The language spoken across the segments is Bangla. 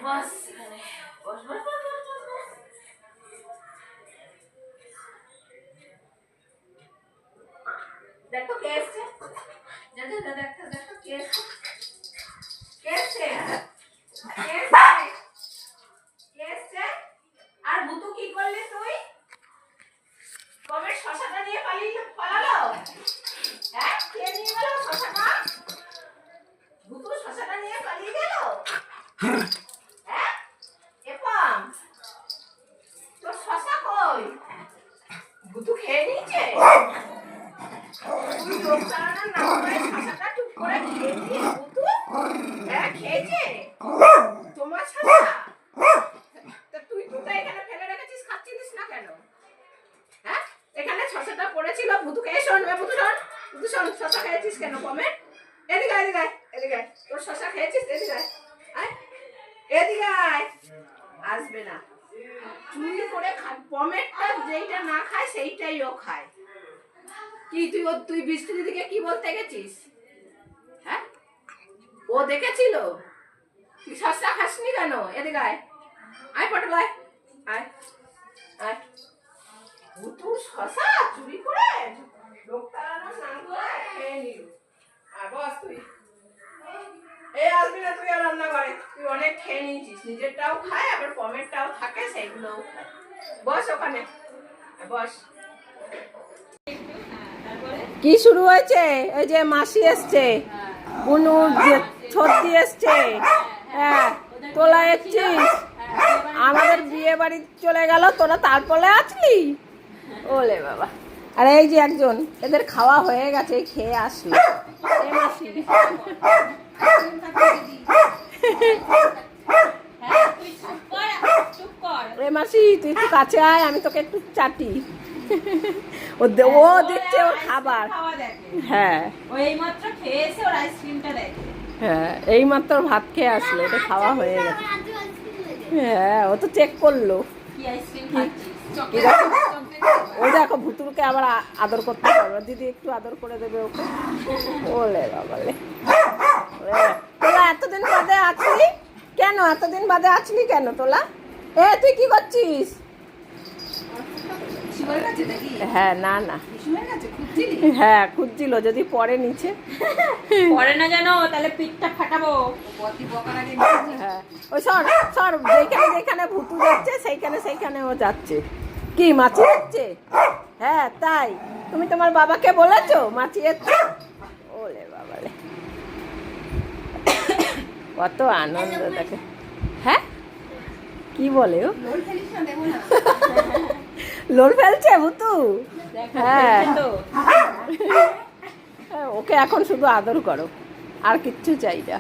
বস দেখো কে এসছে, দেখো কে এসছে, কে এসছে, কে এসছে। আর ভুতু কি করলি তুই? কবে শশাটা নিয়ে পালালো? হ্যাঁ, কে নিয়ে গেল শশাটা? ভুতু শশাটা নিয়ে পালিয়ে গেল। হ্যাঁ এপাম, তোর শশা কই? ভুতু খেয়ে নিয়েছে। তুই লোক চালানোর নাম করে শশাটা টুক করে খেয়ে দিয়ে ভুতু হ্যাঁ খেয়েছে তোমার শশা। তা তুই দুটো এখানে ফেলে রেখেছিস, খাচ্ছিস না কেন? হ্যাঁ, এখানে শশাটা পড়েছিল। ভুতুকে শোন, ভুতু শোন, ভুতু শোন, শশা খেয়েছিস কেন কমে? এদিকে এদিকে এদিকে, তোর শশা খেয়েছিস? এদিকে আয়, এদিকে আয়। আসবে না, চুরি করে পমেটটা যেইটা না খায় সেইটাই ও খায়। কি তুই বৃষ্টি দিদিকে কি বলতে গেছিস? হ্যাঁ, ও দেখেছিল। তুই শশা খাসনি কেন? এদিকে আয়, আয় পটল আয়, আয় আয়। ভুতুর শশা চুরি করে লোক তাড়ানোর নাম করে খেয়ে নিল। আর বস তুই এই আসবি না, তুই আর রান্না করে তুই অনেক খেয়ে নিয়েছিস। নিজেরটাও খায় আবার পমেরটাও থাকে, সেইগুলোও খায়। বস ওখানে, বস। কি শুরু হয়েছে? এই যে মাসি এসছে, বুনু ছর্দি এসছে, হ্যাঁ তোলা এসছিস। আমাদের বিয়ে বাড়ি চলে গেল, তোরা তারপরে আসলি? ওলে বাবা। আর এই যে একজন, এদের খাওয়া হয়ে গেছে, খেয়ে আসলো। এ মাসি, এ মাসি তুই একটু কাছে আয়, আমি তোকে একটু চাটি। ও দেখছে ওর খাবার। হ্যাঁ, হ্যাঁ এই মাত্র ভাত খেয়ে আসলো, এটা খাওয়া হয়ে গেছে। হ্যাঁ, ও তো চেক করলো। ও দেখো ভুতুরকে আবার আদর করতে পারবে। দিদি একটু আদর করে দেবে ওকে। ওলে বাবালে, তোলা এতদিন বাদে আসলি কেন? এতদিন বাদে আসলি কেন তোলা? এ তুই কি করছিস? হ্যাঁ না না, হ্যাঁ খুঁজছিল, যদি পরে নিচে পরে না জানো তাহলে পিঠটা ফাটাবো। হ্যাঁ ওই সর সর, যেখানে যেখানে ভুতু যাচ্ছে সেইখানে ও যাচ্ছে। কি মাছি যাচ্ছে? হ্যাঁ তাই, তুমি তোমার বাবাকে বলেছো মাছি যাচ্ছে? ওলে বাবালে, কত আনন্দ দেখে। হ্যাঁ কি বলে ও? লোল ফেলছে ভুতু? হ্যাঁ, ওকে এখন শুধু আদর করো, আর কিচ্ছু চাই না।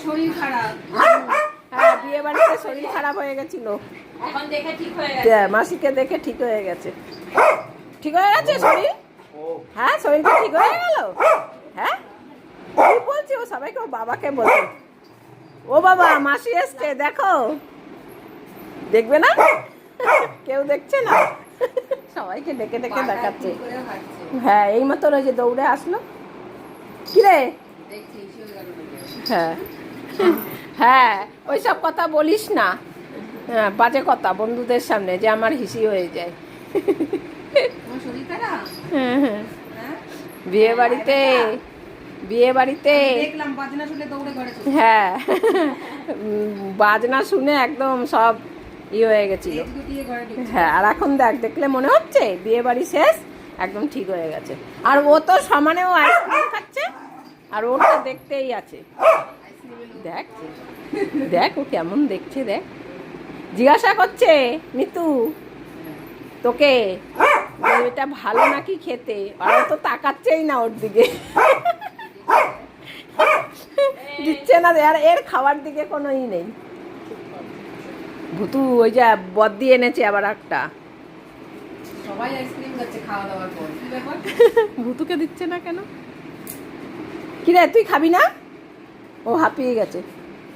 শরীর খারাপ। হ্যাঁ, বিয়ে বাড়িতে শরীর খারাপ হয়ে গেছিল, এখন দেখে ঠিক হয়ে গেছে। মাসিকে দেখে ঠিক হয়ে গেছে। ঠিক হয়ে গেছে শরীর? হ্যাঁ শরীরটা ঠিক হয়ে গেল। হ্যাঁ কি বলছি, ও সবাইকে ও বাবাকে বলছে। ও বাবা, মাসি এসছে দেখো। দেখবে না? কেউ দেখছে না, সবাইকে ডেকে ডেকে দেখাচ্ছে। হ্যাঁ এই মতো ওই যে দৌড়ে আসলো। কিরে? হ্যাঁ হ্যাঁ, ওইসব কথা বলিস না। হ্যাঁ বাজে কথা বন্ধুদের সামনে, যে আমার হিসি হয়ে যায়। হ্যাঁ হ্যাঁ, বিয়ে বাড়িতে হ্যাঁ বাজনা শুনে একদম সব হয়ে গেছিল। হ্যাঁ, আর এখন দেখলে মনে হচ্ছে বিয়ে বাড়ি শেষ, একদম ঠিক হয়ে গেছে। আর ও তো সমানেও আইসক্রিম খাচ্ছে, আর ওটা দেখতেই আছে। দেখ দেখ ও কেমন দেখছে, দেখ। জিজ্ঞাসা করছে মিতু তোকে, এটা ভালো নাকি খেতে, আর ও তো তাকাচ্ছেই না ওর দিকে, দিচ্ছে না। আর এর খাওয়ার দিকে কোনো নেই। ভুতু ওই যে বদ্দি এনেছে আবার একটা, সবাই আইসক্রিম খাচ্ছে খাওয়া দাওয়ার পর। কি ব্যাপার? ভুতুকে দিচ্ছে না কেন? কি রে তুই খাবি না? ও হাঁপিয়ে গেছে।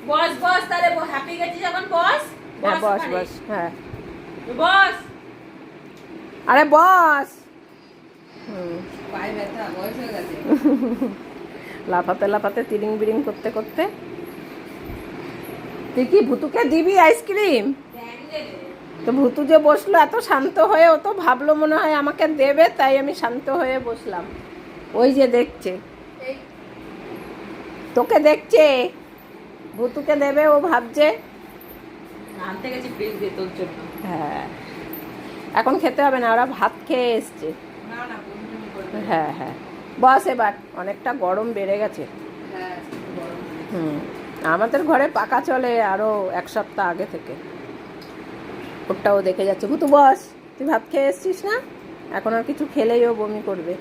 বস বস, তাহলে হ্যাপি গেছি যখন বস। হ্যাঁ বস ওখানে। বস, হ্যাঁ বস। আরে বস। হুম, পায়ে ব্যথা, বয়স হয়ে গেছে। লাফাতে লাফাতে তিরিং বিরিং করতে করতে। তুই কি ভুতুকে দিবি আইসক্রিম? তো ভুতু যে বসলো এত শান্ত হয়ে, ও তো ভাবলো মনে হয় আমাকে দেবে, তাই আমি শান্ত হয়ে বসলাম। ওই যে দেখছে, এই তোকে দেখছে, ভুতুকে দেবে ও ভাবছে। আনতে গেছি ফ্রিজ দিয়ে তোর জন্য। হ্যাঁ, এখন খেতে হবে না, ওরা ভাত খেয়ে এসছে। না না, বমি করবে। হ্যাঁ হ্যাঁ, বস এবার, অনেকটা গরম বেড়ে গেছে। হ্যাঁ, গরম। হুম, আমাদের ঘরে পাকা চলে আরো 1 সপ্তাহ আগে থেকে। ওটাও দেখে যাচ্ছে। ভুতু বস, তুই ভাত খেয়ে এসছিস না? এখন আর কিছু খেলেই ও বমি করবে।